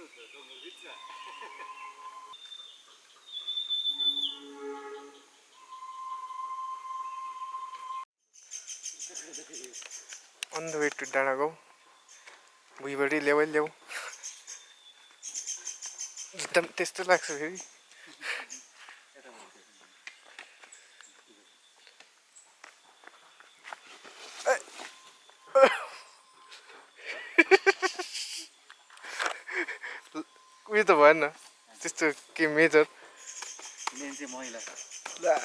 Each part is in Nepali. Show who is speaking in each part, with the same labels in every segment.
Speaker 1: On the way to Danago, we were ल्याउ एकदम त्यस्तो लाग्छ फेरि उयो त भएन त्यस्तो के मेजर
Speaker 2: लेन चाहिँ मैला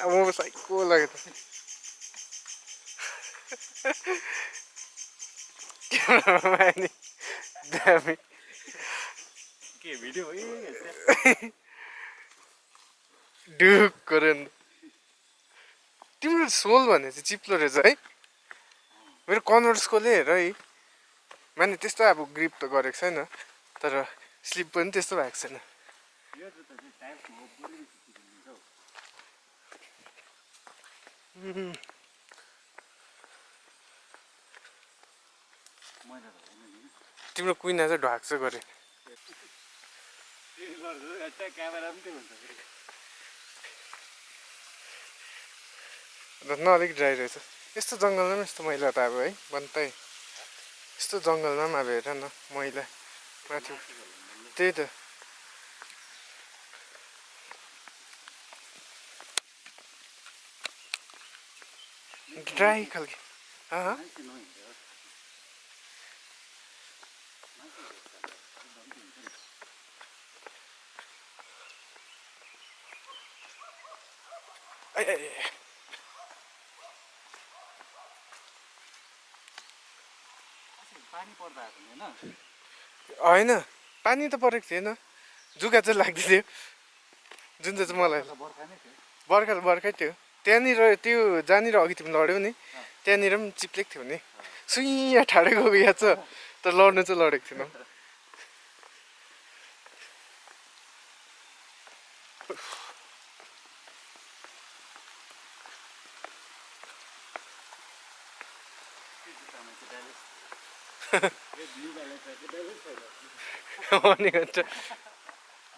Speaker 1: म साइको लाग्यो त क्यामेराम्यान दामी
Speaker 2: के भिडियो हो
Speaker 1: डुक गरेर तिम्रो सोल भने चाहिँ चिप्लो रहेछ है मेरो कन्भर्सकोले हेर है माने त्यस्तो अब ग्रिप त गरेको छैन तर स्लिप पनि त्यस्तो भएको छैन तिम्रो कुइना चाहिँ ढाक्छ गरे र न अलिक ड्राई रहेछ यस्तो जङ्गलमा पनि यस्तो मैला त अब है बन्तै यस्तो जङ्गलमा पनि अब हेर न मैला माथि त्यही त ड्राई खालके होइन पानी त परेको थिएन जुगा चाहिँ लाग्दै थियो जुन चाहिँ मलाई बर्खै थियो त्यहाँनिर त्यो जहाँनिर अघि तिमी लड्यौ नि त्यहाँनिर पनि चिप्लेक थियो नि सुइँ ठाडै गएको याद छ तर लड्नु चाहिँ लडेको थिएन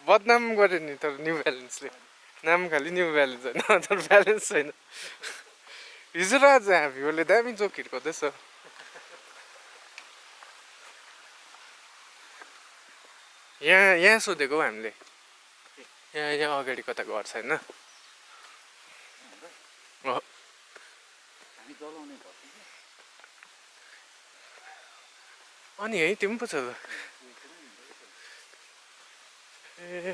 Speaker 1: बदनाम गऱ्यो नि तर न्यू ब्यालेन्सले नाम खालि न्यू ब्यालेन्स होइन तर ब्यालेन्स छैन हिजो र आज हामीहरूले दामी जोक हिर्काउँदैछ यहाँ सोधेको हौ हामीले यहाँ अगाडि कता घर छैन अनि है त्यो पनि पो छ त ए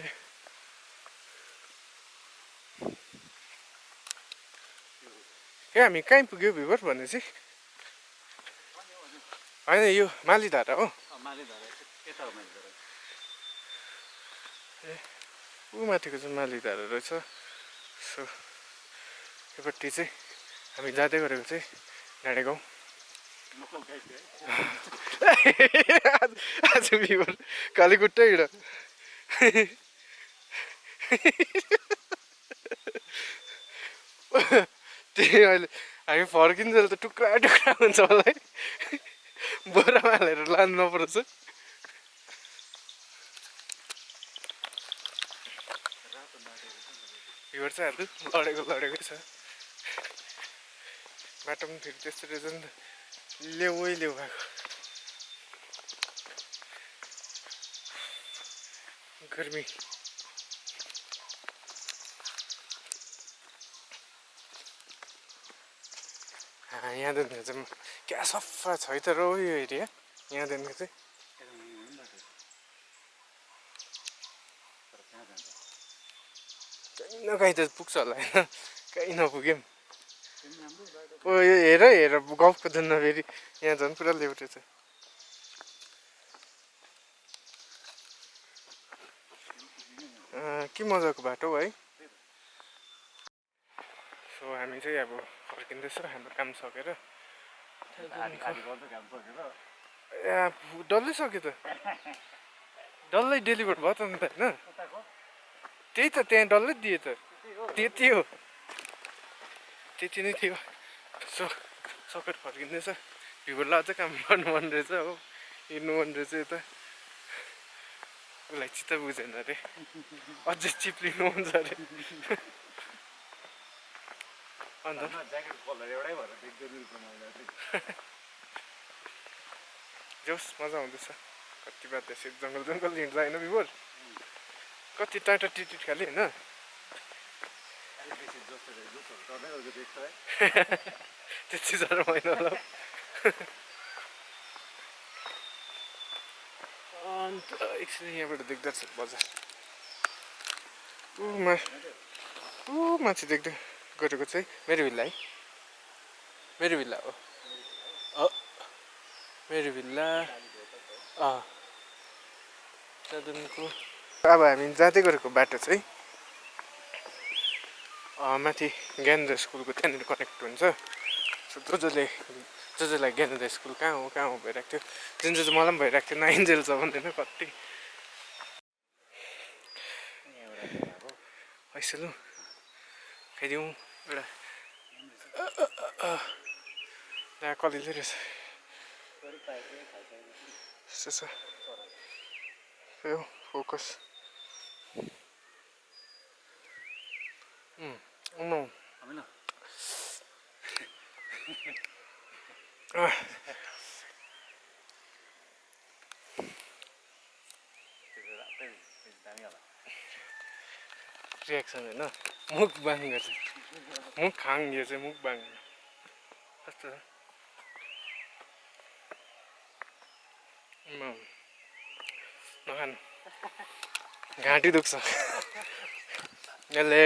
Speaker 1: हामी कहीँ पुग्यो भिवर भने चाहिँ होइन यो मालीधारा हो ऊ माथिको चाहिँ मालीधारा रहेछ सो योपट्टि चाहिँ हामी जाँदै गरेको चाहिँ डाँडे गाउँ आज भिवर कालीकुट्टै हिँड त्यही अहिले हामी फर्किन्जेल त टुक्रा टुक्रा हुन्छ होला है बोरामा हालेर लानु नपर्छ भिवर चाहिँ हाल्नु लडेकै छ बाटो पनि फेरि त्यस्तो रहेछ नि त लेउ भएको गर्मी यहाँदेखिको चाहिँ क्या सफा छ है तर यो एरिया यहाँदेखिको चाहिँ कहीँ न कहीँ त पुग्छ होला होइन कहीँ नपुग्यौँ ओ यो हेर गफको धुनमा फेरि यहाँ झन् पुरा ल्याउटेछ के मजाको बाटो है सो हामी चाहिँ अब फर्किँदैछ हाम्रो काम सकेर डल्लै सक्यो त डल्लै डेलिभर भयो त अन्त होइन त्यही त त्यहाँ डल्लै दियो त त्यति हो त्यति नै थियो सो सकेर फर्किँदैछ भिवरलाई अझै काम गर्नु मन रहेछ हो हिँड्नु मन रहेछ यता उसलाई चित्त बुझेन अरे अझै चिप्लिनु हुन्छ अरे अन्त
Speaker 2: ज्याकेट कलर एउटै भएर देख्दै रुलको मैला चाहिँ
Speaker 1: जोस् मजा आउँदैछ कति बार त्यसरी जङ्गल जङ्गल हिँड्छ होइन बिबोर कति टाटा टिटिट खाले होइन
Speaker 2: अलिक बेसी जोसहरू चढ्दै गरेको देख्छ है
Speaker 1: त्यति साह्रो होइन होला अन्त एकछिन यहाँबाट देख्दा छ बजार माथि देख्दै गरेको चाहिँ मेरो भिल्ला है मेरो भिल्ला हो मेरो भिल्ला त्यहाँदेखिको अब हामी जाँदै गरेको बाटो चाहिँ माथि ज्ञानेन्द्र स्कुलको त्यहाँनिर कनेक्ट हुन्छ सो जसलाई ज्ञानेन्द्र स्कुल कहाँ हो भइरहेको थियो जुन चाहिँ मलाई पनि भइरहेको थियो 9 जेल छ भन्दैन कति हैस लु खाइदिउँ एउटा यहाँ कलिलो रहेछ यस्तो छ यो फोकस रियाक्सन होइन मुखबाङ गर्छ मुखाङ यो चाहिँ मुखबाङ कस्तो छ नखानु घाँटी दुख्छ यसले